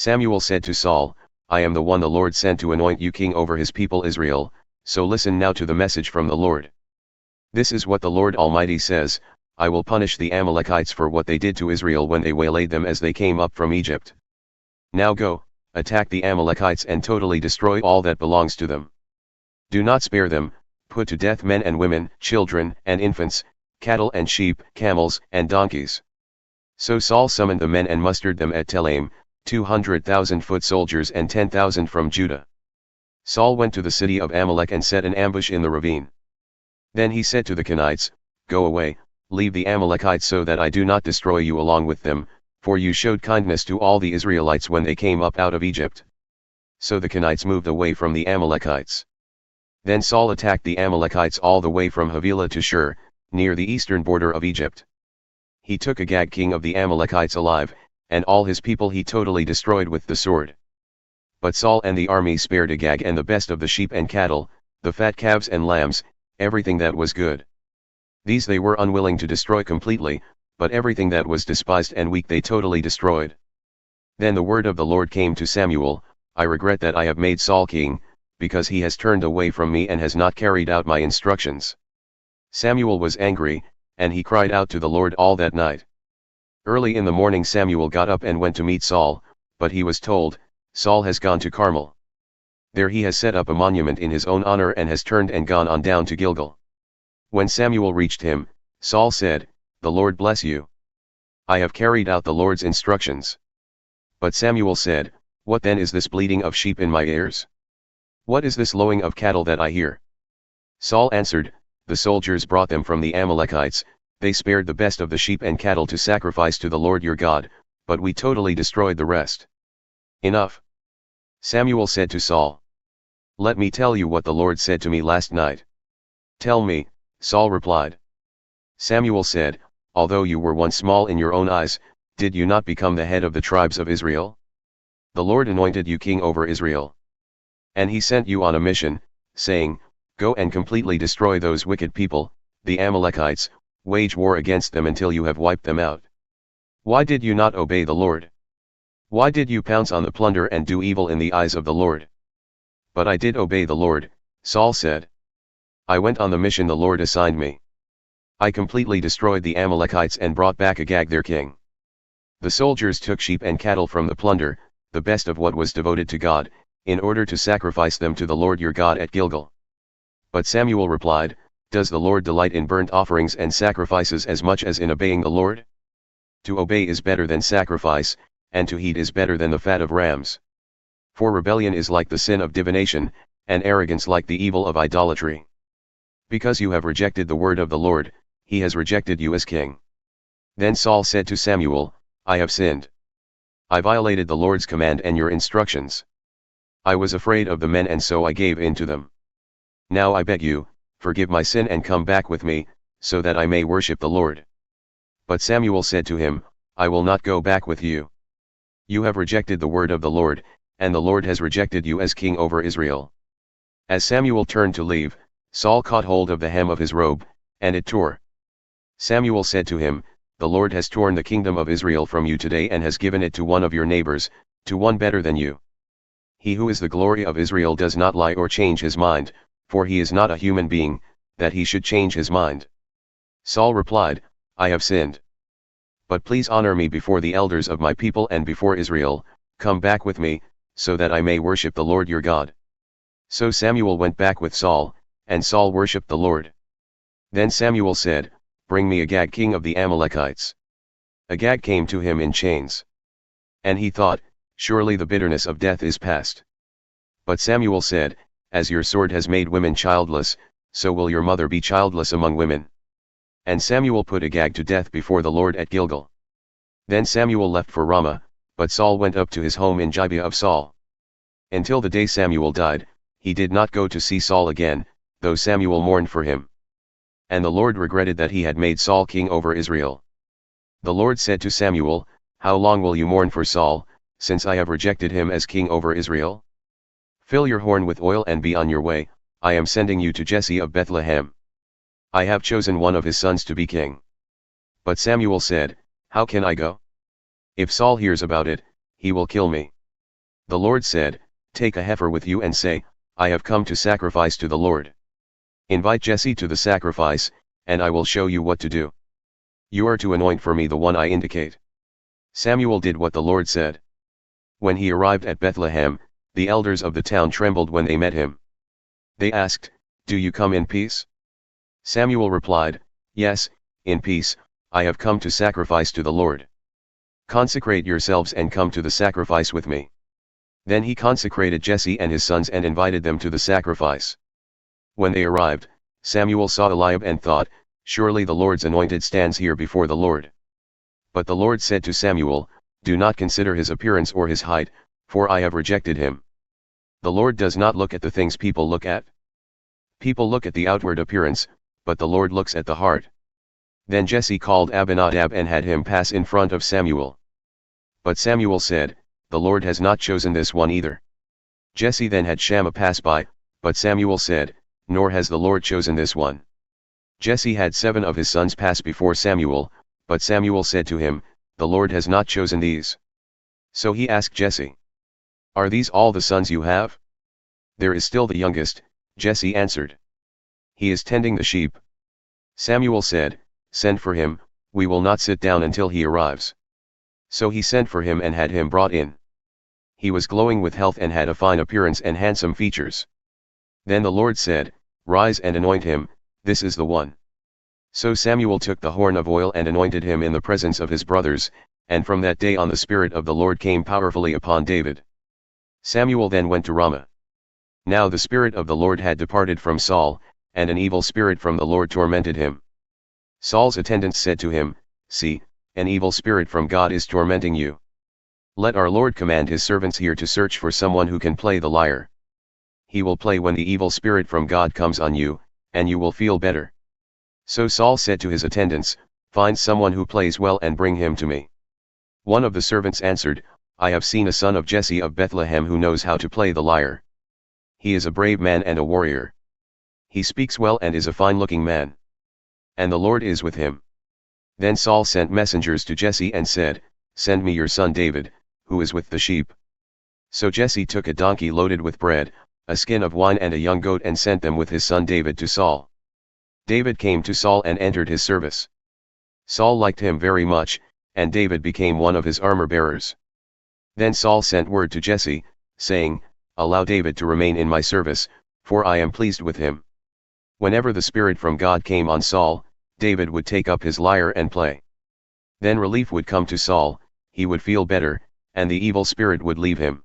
Samuel said to Saul, I am the one the Lord sent to anoint you king over his people Israel, so listen now to the message from the Lord. This is what the Lord Almighty says, I will punish the Amalekites for what they did to Israel when they waylaid them as they came up from Egypt. Now go, attack the Amalekites and totally destroy all that belongs to them. Do not spare them, put to death men and women, children and infants, cattle and sheep, camels and donkeys. So Saul summoned the men and mustered them at Telaim, 200,000 foot soldiers and 10,000 from Judah. Saul went to the city of Amalek and set an ambush in the ravine. Then he said to the Kenites, Go away, leave the Amalekites so that I do not destroy you along with them, for you showed kindness to all the Israelites when they came up out of Egypt. So the Kenites moved away from the Amalekites. Then Saul attacked the Amalekites all the way from Havilah to Shur, near the eastern border of Egypt. He took Agag king of the Amalekites alive, and all his people he totally destroyed with the sword. But Saul and the army spared Agag and the best of the sheep and cattle, the fat calves and lambs, everything that was good. These they were unwilling to destroy completely, but everything that was despised and weak they totally destroyed. Then the word of the Lord came to Samuel, I regret that I have made Saul king, because he has turned away from me and has not carried out my instructions. Samuel was angry, and he cried out to the Lord all that night. Early in the morning Samuel got up and went to meet Saul, but he was told, Saul has gone to Carmel. There he has set up a monument in his own honor and has turned and gone on down to Gilgal. When Samuel reached him, Saul said, The Lord bless you. I have carried out the Lord's instructions. But Samuel said, What then is this bleating of sheep in my ears? What is this lowing of cattle that I hear? Saul answered, The soldiers brought them from the Amalekites, they spared the best of the sheep and cattle to sacrifice to the Lord your God, but we totally destroyed the rest. Enough. Samuel said to Saul, Let me tell you what the Lord said to me last night. Tell me, Saul replied. Samuel said, Although you were once small in your own eyes, did you not become the head of the tribes of Israel? The Lord anointed you king over Israel. And he sent you on a mission, saying, Go and completely destroy those wicked people, the Amalekites, wage war against them until you have wiped them out. Why did you not obey the Lord? Why did you pounce on the plunder and do evil in the eyes of the Lord? But I did obey the Lord, Saul said. I went on the mission the Lord assigned me. I completely destroyed the Amalekites and brought back Agag their king. The soldiers took sheep and cattle from the plunder, the best of what was devoted to God, in order to sacrifice them to the Lord your God at Gilgal. But Samuel replied, Does the Lord delight in burnt offerings and sacrifices as much as in obeying the Lord? To obey is better than sacrifice, and to heed is better than the fat of rams. For rebellion is like the sin of divination, and arrogance like the evil of idolatry. Because you have rejected the word of the Lord, he has rejected you as king. Then Saul said to Samuel, I have sinned. I violated the Lord's command and your instructions. I was afraid of the men and so I gave in to them. Now I beg you, forgive my sin and come back with me, so that I may worship the Lord. But Samuel said to him, I will not go back with you. You have rejected the word of the Lord, and the Lord has rejected you as king over Israel. As Samuel turned to leave, Saul caught hold of the hem of his robe, and it tore. Samuel said to him, The Lord has torn the kingdom of Israel from you today and has given it to one of your neighbors, to one better than you. He who is the glory of Israel does not lie or change his mind, for he is not a human being, that he should change his mind. Saul replied, I have sinned. But please honor me before the elders of my people and before Israel, come back with me, so that I may worship the Lord your God. So Samuel went back with Saul, and Saul worshipped the Lord. Then Samuel said, Bring me Agag king of the Amalekites. Agag came to him in chains. And he thought, Surely the bitterness of death is past. But Samuel said, As your sword has made women childless, so will your mother be childless among women. And Samuel put Agag to death before the Lord at Gilgal. Then Samuel left for Ramah, but Saul went up to his home in Gibeah of Saul. Until the day Samuel died, he did not go to see Saul again, though Samuel mourned for him. And the Lord regretted that he had made Saul king over Israel. The Lord said to Samuel, How long will you mourn for Saul, since I have rejected him as king over Israel? Fill your horn with oil and be on your way, I am sending you to Jesse of Bethlehem. I have chosen one of his sons to be king. But Samuel said, How can I go? If Saul hears about it, he will kill me. The Lord said, Take a heifer with you and say, I have come to sacrifice to the Lord. Invite Jesse to the sacrifice, and I will show you what to do. You are to anoint for me the one I indicate. Samuel did what the Lord said. When he arrived at Bethlehem, the elders of the town trembled when they met him. They asked, Do you come in peace? Samuel replied, Yes, in peace, I have come to sacrifice to the Lord. Consecrate yourselves and come to the sacrifice with me. Then he consecrated Jesse and his sons and invited them to the sacrifice. When they arrived, Samuel saw Eliab and thought, Surely the Lord's anointed stands here before the Lord. But the Lord said to Samuel, Do not consider his appearance or his height, for I have rejected him. The Lord does not look at the things people look at. People look at the outward appearance, but the Lord looks at the heart. Then Jesse called Abinadab and had him pass in front of Samuel. But Samuel said, The Lord has not chosen this one either. Jesse then had Shammah pass by, but Samuel said, Nor has the Lord chosen this one. Jesse had 7 of his sons pass before Samuel, but Samuel said to him, The Lord has not chosen these. So he asked Jesse, Are these all the sons you have? There is still the youngest, Jesse answered. He is tending the sheep. Samuel said, Send for him, we will not sit down until he arrives. So he sent for him and had him brought in. He was glowing with health and had a fine appearance and handsome features. Then the Lord said, Rise and anoint him, this is the one. So Samuel took the horn of oil and anointed him in the presence of his brothers, and from that day on the Spirit of the Lord came powerfully upon David. Samuel then went to Ramah. Now the Spirit of the Lord had departed from Saul, and an evil spirit from the Lord tormented him. Saul's attendants said to him, See, an evil spirit from God is tormenting you. Let our Lord command his servants here to search for someone who can play the lyre. He will play when the evil spirit from God comes on you, and you will feel better. So Saul said to his attendants, Find someone who plays well and bring him to me. One of the servants answered, I have seen a son of Jesse of Bethlehem who knows how to play the lyre. He is a brave man and a warrior. He speaks well and is a fine-looking man. And the Lord is with him. Then Saul sent messengers to Jesse and said, Send me your son David, who is with the sheep. So Jesse took a donkey loaded with bread, a skin of wine and a young goat and sent them with his son David to Saul. David came to Saul and entered his service. Saul liked him very much, and David became one of his armor-bearers. Then Saul sent word to Jesse, saying, Allow David to remain in my service, for I am pleased with him. Whenever the Spirit from God came on Saul, David would take up his lyre and play. Then relief would come to Saul, he would feel better, and the evil spirit would leave him.